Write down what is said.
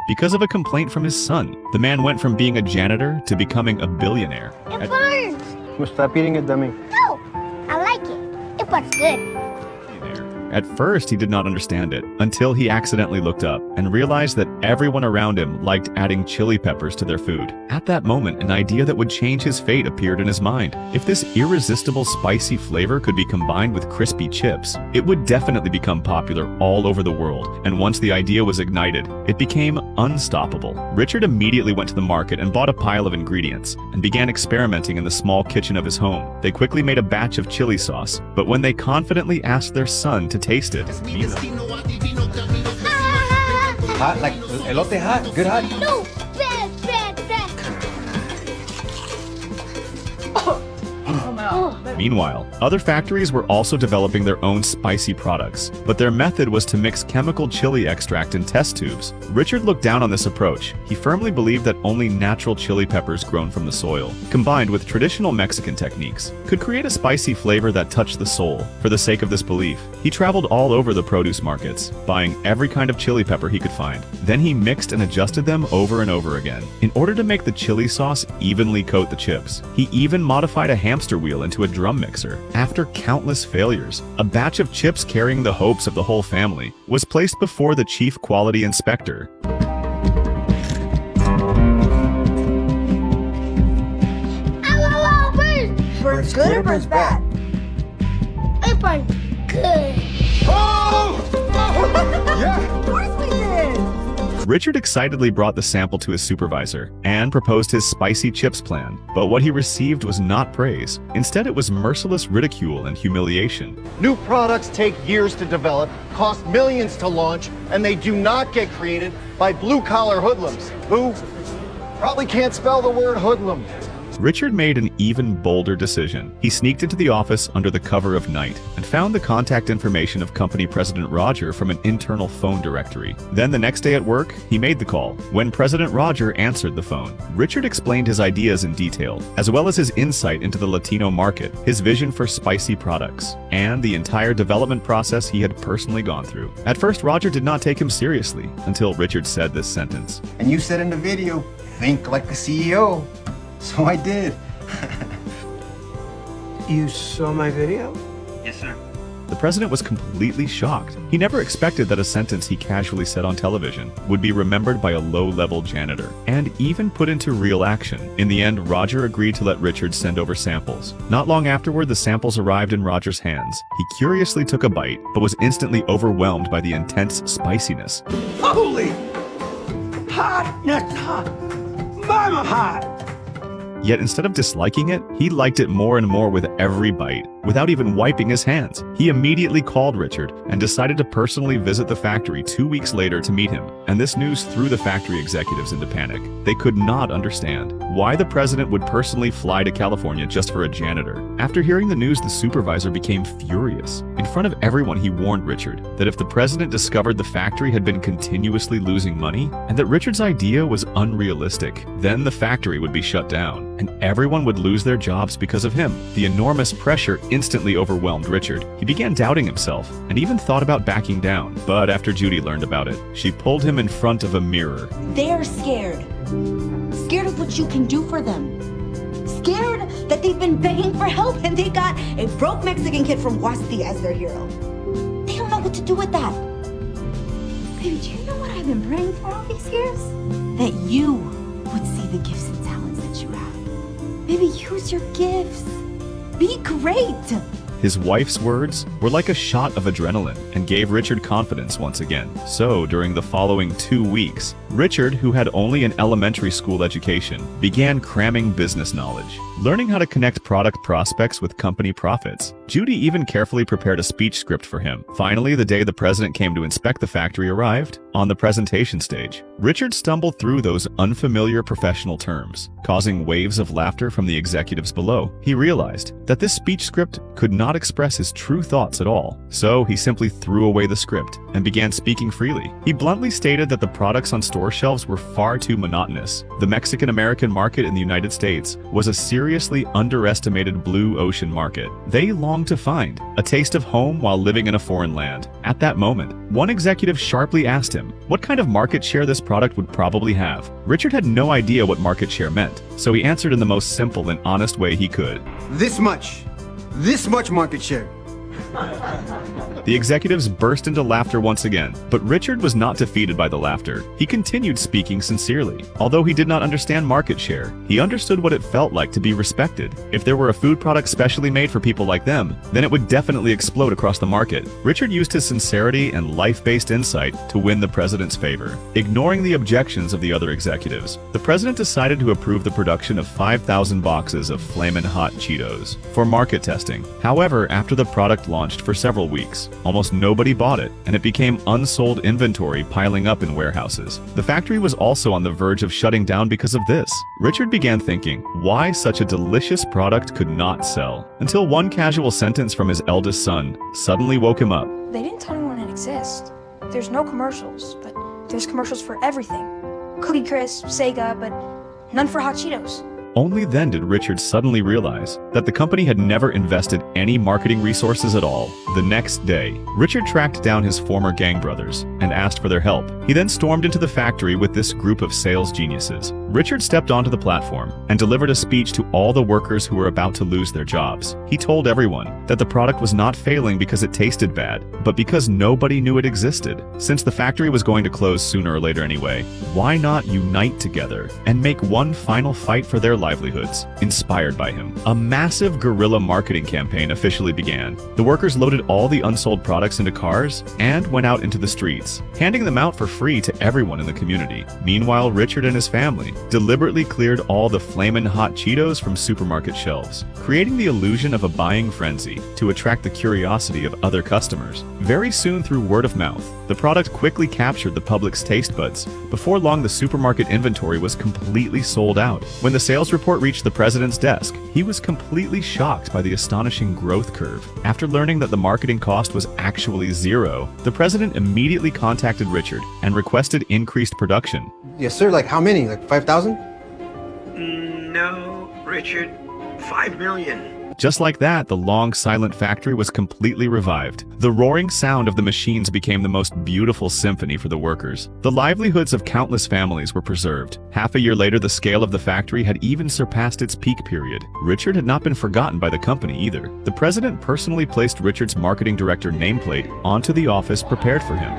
because of a complaint from his son. The man went from being a janitor to becoming a billionaire. It burns! Well, stop eating it, dummy. No! I like it. It burns good. At first, he did not understand it, until he accidentally looked up and realized that everyone around him liked adding chili peppers to their food. At that moment, an idea that would change his fate appeared in his mind. If this irresistible spicy flavor could be combined with crispy chips, it would definitely become popular all over the world, and once the idea was ignited, it became unstoppable. Richard immediately went to the market and bought a pile of ingredients, and began experimenting in the small kitchen of his home. They quickly made a batch of chili sauce, but when they confidently asked their son to taste it, Hot, like elote hot, good hot. No! Bad, bad, bad! Meanwhile, other factories were also developing their own spicy products, but their method was to mix chemical chili extract in test tubes. Richard looked down on this approach. He firmly believed that only natural chili peppers grown from the soil, combined with traditional Mexican techniques, could create a spicy flavor that touched the soul. For the sake of this belief, he traveled all over the produce markets, buying every kind of chili pepper he could find. Then he mixed and adjusted them over and over again. In order to make the chili sauce evenly coat the chips, he even modified a hamster wheel into a drum mixer. After countless failures, a batch of chips carrying the hopes of the whole family was placed before the chief quality inspector. Ow, burns! Burns good or burns bad? It burns good. Of course we did! Richard excitedly brought the sample to his supervisor and proposed his spicy chips plan, but what he received was not praise. Instead, it was merciless ridicule and humiliation. New products take years to develop, cost millions to launch, and they do not get created by blue-collar hoodlums who probably can't spell the word hoodlum. Richard made an even bolder decision. He sneaked into the office under the cover of night and found the contact information of company president Roger from an internal phone directory. Then the next day at work, he made the call. When President Roger answered the phone, Richard explained his ideas in detail, as well as his insight into the Latino market, his vision for spicy products, and the entire development process he had personally gone through. At first, Roger did not take him seriously until Richard said this sentence. And you said in the video, think like a CEO. So I did. You saw my video? Yes, sir. The president was completely shocked. He never expected that a sentence he casually said on television would be remembered by a low-level janitor, and even put into real action. In the end, Roger agreed to let Richard send over samples. Not long afterward, the samples arrived in Roger's hands. He curiously took a bite, but was instantly overwhelmed by the intense spiciness. Holy! Hot, not hot. Mama hot! Yet instead of disliking it, he liked it more and more with every bite. Without even wiping his hands, he immediately called Richard and decided to personally visit the factory 2 weeks later to meet him. And this news threw the factory executives into panic. They could not understand why the president would personally fly to California just for a janitor. After hearing the news, the supervisor became furious. In front of everyone, he warned Richard that if the president discovered the factory had been continuously losing money and that Richard's idea was unrealistic, then the factory would be shut down and everyone would lose their jobs because of him. The enormous pressure instantly overwhelmed Richard. He began doubting himself and even thought about backing down. But after Judy learned about it, she pulled him in front of a mirror. They're scared. Scared of what you can do for them. Scared that they've been begging for help and they got a broke Mexican kid from Wasti as their hero. They don't know what to do with that. Baby, do you know what I've been praying for all these years? That you would see the gifts and talents that you have. Baby, use your gifts. Be great. His wife's words were like a shot of adrenaline and gave Richard confidence once again. So, during the following 2 weeks, Richard, who had only an elementary school education, began cramming business knowledge, learning how to connect product prospects with company profits. Judy even carefully prepared a speech script for him. Finally, the day the president came to inspect the factory arrived. On the presentation stage, Richard stumbled through those unfamiliar professional terms, causing waves of laughter from the executives below. He realized that this speech script could not not express his true thoughts at all, so he simply threw away the script and began speaking freely. He bluntly stated that the products on store shelves were far too monotonous. The Mexican-American market in the United States was a seriously underestimated blue ocean market. They longed to find a taste of home while living in a foreign land. At that moment, one executive sharply asked him what kind of market share this product would probably have. Richard had no idea what market share meant, so he answered in the most simple and honest way he could. This much market share. The executives burst into laughter once again, but Richard was not defeated by the laughter. He continued speaking sincerely. Although he did not understand market share, he understood what it felt like to be respected. If there were a food product specially made for people like them, then it would definitely explode across the market. Richard used his sincerity and life-based insight to win the president's favor. Ignoring the objections of the other executives, the president decided to approve the production of 5,000 boxes of Flamin' Hot Cheetos for market testing. However, after the product launched for several weeks, almost nobody bought it, and it became unsold inventory piling up in warehouses. The factory was also on the verge of shutting down because of this. Richard began thinking why such a delicious product could not sell, until one casual sentence from his eldest son suddenly woke him up. They didn't tell anyone it exists. There's no commercials, but there's commercials for everything. Cookie Crisp, Sega, but none for Hot Cheetos. Only then did Richard suddenly realize that the company had never invested any marketing resources at all. The next day, Richard tracked down his former gang brothers and asked for their help. He then stormed into the factory with this group of sales geniuses. Richard stepped onto the platform and delivered a speech to all the workers who were about to lose their jobs. He told everyone that the product was not failing because it tasted bad, but because nobody knew it existed. Since the factory was going to close sooner or later anyway, why not unite together and make one final fight for their livelihoods? Inspired by him, a massive guerrilla marketing campaign officially began. The workers loaded all the unsold products into cars and went out into the streets, handing them out for free to everyone in the community. Meanwhile, Richard and his family deliberately cleared all the Flamin' Hot Cheetos from supermarket shelves, creating the illusion of a buying frenzy to attract the curiosity of other customers. Very soon, through word of mouth, the product quickly captured the public's taste buds. Before long, the supermarket inventory was completely sold out. When the sales report reached the president's desk, he was completely shocked by the astonishing growth curve. After learning that the marketing cost was actually zero, the president immediately contacted Richard and requested increased production. Yes, sir. Like how many? Like 5,000? No, Richard. 5 million. Just like that, the long, silent factory was completely revived. The roaring sound of the machines became the most beautiful symphony for the workers. The livelihoods of countless families were preserved. Half a year later, the scale of the factory had even surpassed its peak period. Richard had not been forgotten by the company either. The president personally placed Richard's marketing director nameplate onto the office prepared for him.